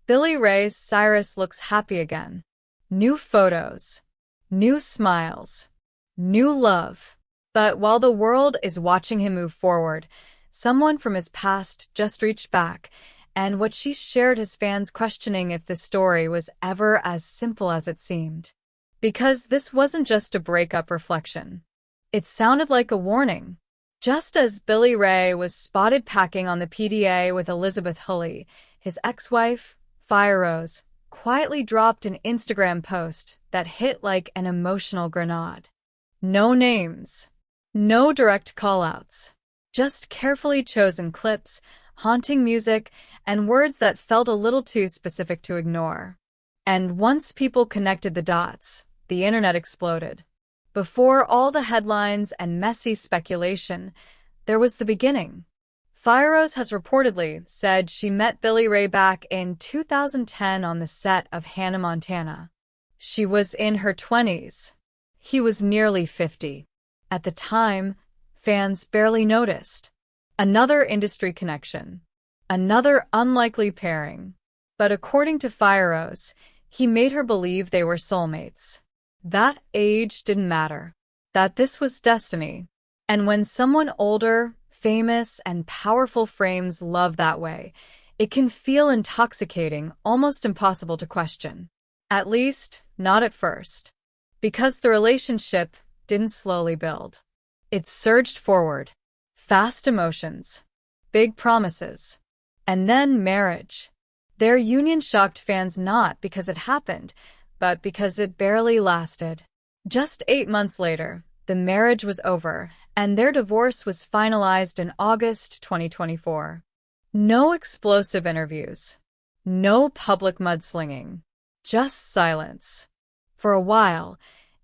Billy Ray Cyrus looks happy again. New photos, new smiles, new love. But while the world is watching him move forward, someone from his past just reached back, and what she shared has fans questioning if the story was ever as simple as it seemed. Because this wasn't just a breakup reflection. It sounded like a warning. Just as Billy Ray was spotted packing on the PDA with Elizabeth Hurley, his ex-wife, Firerose, quietly dropped an Instagram post that hit like an emotional grenade. No names, no direct callouts, just carefully chosen clips, haunting music, and words that felt a little too specific to ignore. And once people connected the dots, the internet exploded. Before all the headlines and messy speculation, there was the beginning. Firerose has reportedly said she met Billy Ray back in 2010 on the set of Hannah Montana. She was in her 20s. He was nearly 50. At the time, fans barely noticed. Another industry connection. Another unlikely pairing. But according to Firerose, he made her believe they were soulmates. That age didn't matter. That this was destiny. And when someone older, famous, and powerful frames love that way, it can feel intoxicating, almost impossible to question. At least, not at first. Because the relationship didn't slowly build. It surged forward. Fast emotions. Big promises. And then marriage. Their union shocked fans not because it happened, but because it barely lasted. Just 8 months later, the marriage was over, and their divorce was finalized in August 2024. No explosive interviews. No public mudslinging. Just silence. For a while,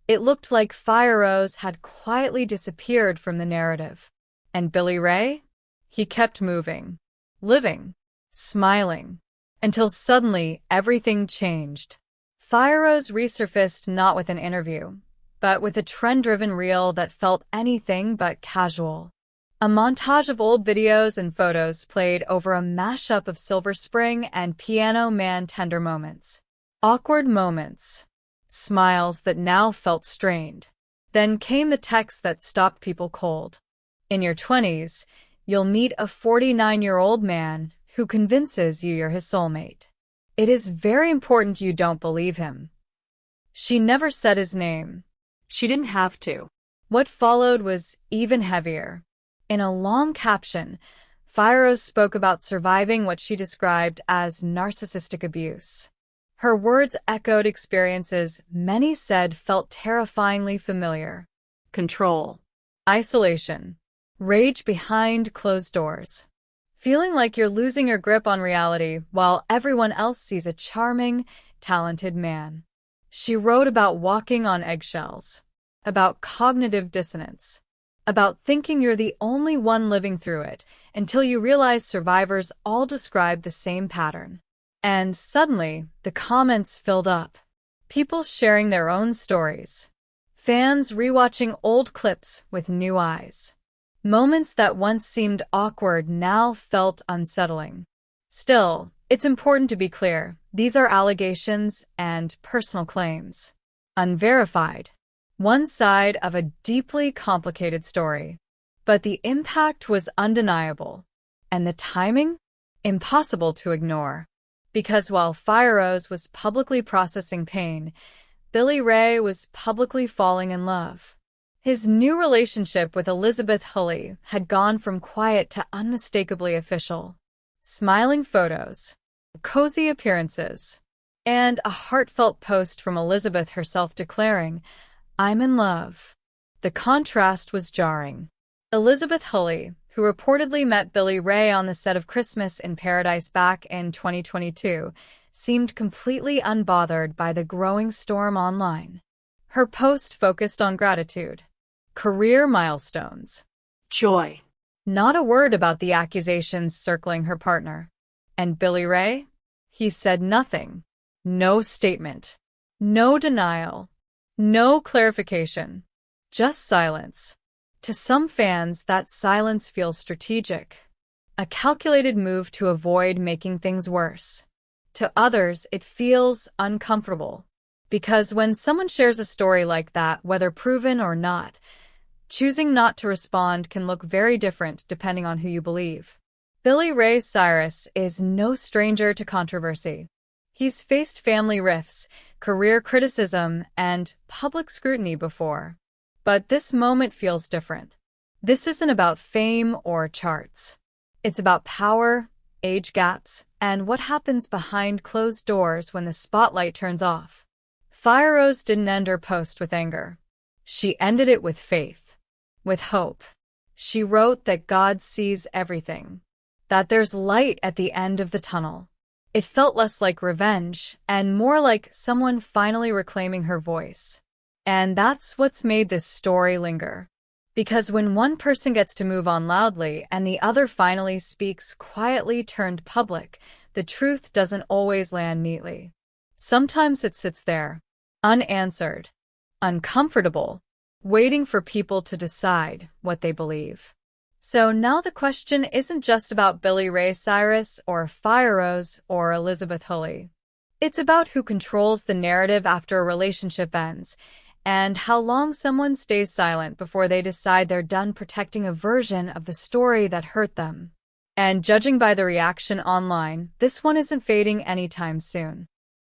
it looked like Firerose had quietly disappeared from the narrative. And Billy Ray? He kept moving, living, smiling, until suddenly everything changed. Firerose resurfaced not with an interview, but with a trend-driven reel that felt anything but casual. A montage of old videos and photos played over a mashup of Silver Spring and Piano Man tender moments. Awkward moments. Smiles that now felt strained. Then came the text that stopped people cold. In your 20s, you'll meet a 49-year-old man who convinces you you're his soulmate. It is very important you don't believe him. She never said his name. She didn't have to. What followed was even heavier. In a long caption, Firerose spoke about surviving what she described as narcissistic abuse. Her words echoed experiences many said felt terrifyingly familiar. Control. Isolation. Rage behind closed doors. Feeling like you're losing your grip on reality while everyone else sees a charming, talented man. She wrote about walking on eggshells, about cognitive dissonance, about thinking you're the only one living through it until you realize survivors all describe the same pattern. And suddenly, the comments filled up. People sharing their own stories. Fans rewatching old clips with new eyes. Moments that once seemed awkward now felt unsettling. Still, it's important to be clear. These are allegations and personal claims. Unverified. One side of a deeply complicated story. But the impact was undeniable. And the timing? Impossible to ignore. Because while Firerose was publicly processing pain, Billy Ray was publicly falling in love. His new relationship with Elizabeth Hurley had gone from quiet to unmistakably official. Smiling photos, cozy appearances, and a heartfelt post from Elizabeth herself declaring, "I'm in love." The contrast was jarring. Elizabeth Hurley, who reportedly met Billy Ray on the set of Christmas in Paradise back in 2022, seemed completely unbothered by the growing storm online. Her post focused on gratitude, career milestones, joy. Not a word about the accusations circling her partner. And Billy Ray? He said nothing. No statement. No denial. No clarification. Just silence. To some fans, that silence feels strategic. A calculated move to avoid making things worse. To others, it feels uncomfortable. Because when someone shares a story like that, whether proven or not, choosing not to respond can look very different depending on who you believe. Billy Ray Cyrus is no stranger to controversy. He's faced family rifts, career criticism, and public scrutiny before. But this moment feels different. This isn't about fame or charts. It's about power, age gaps, and what happens behind closed doors when the spotlight turns off. Firerose didn't end her post with anger. She ended it with faith, with hope. She wrote that God sees everything, that there's light at the end of the tunnel. It felt less like revenge and more like someone finally reclaiming her voice. And that's what's made this story linger. Because when one person gets to move on loudly and the other finally speaks quietly turned public, the truth doesn't always land neatly. Sometimes it sits there, unanswered, uncomfortable, waiting for people to decide what they believe. So now the question isn't just about Billy Ray Cyrus or Firerose or Elizabeth Hurley. It's about who controls the narrative after a relationship ends, and how long someone stays silent before they decide they're done protecting a version of the story that hurt them. And judging by the reaction online, this one isn't fading anytime soon.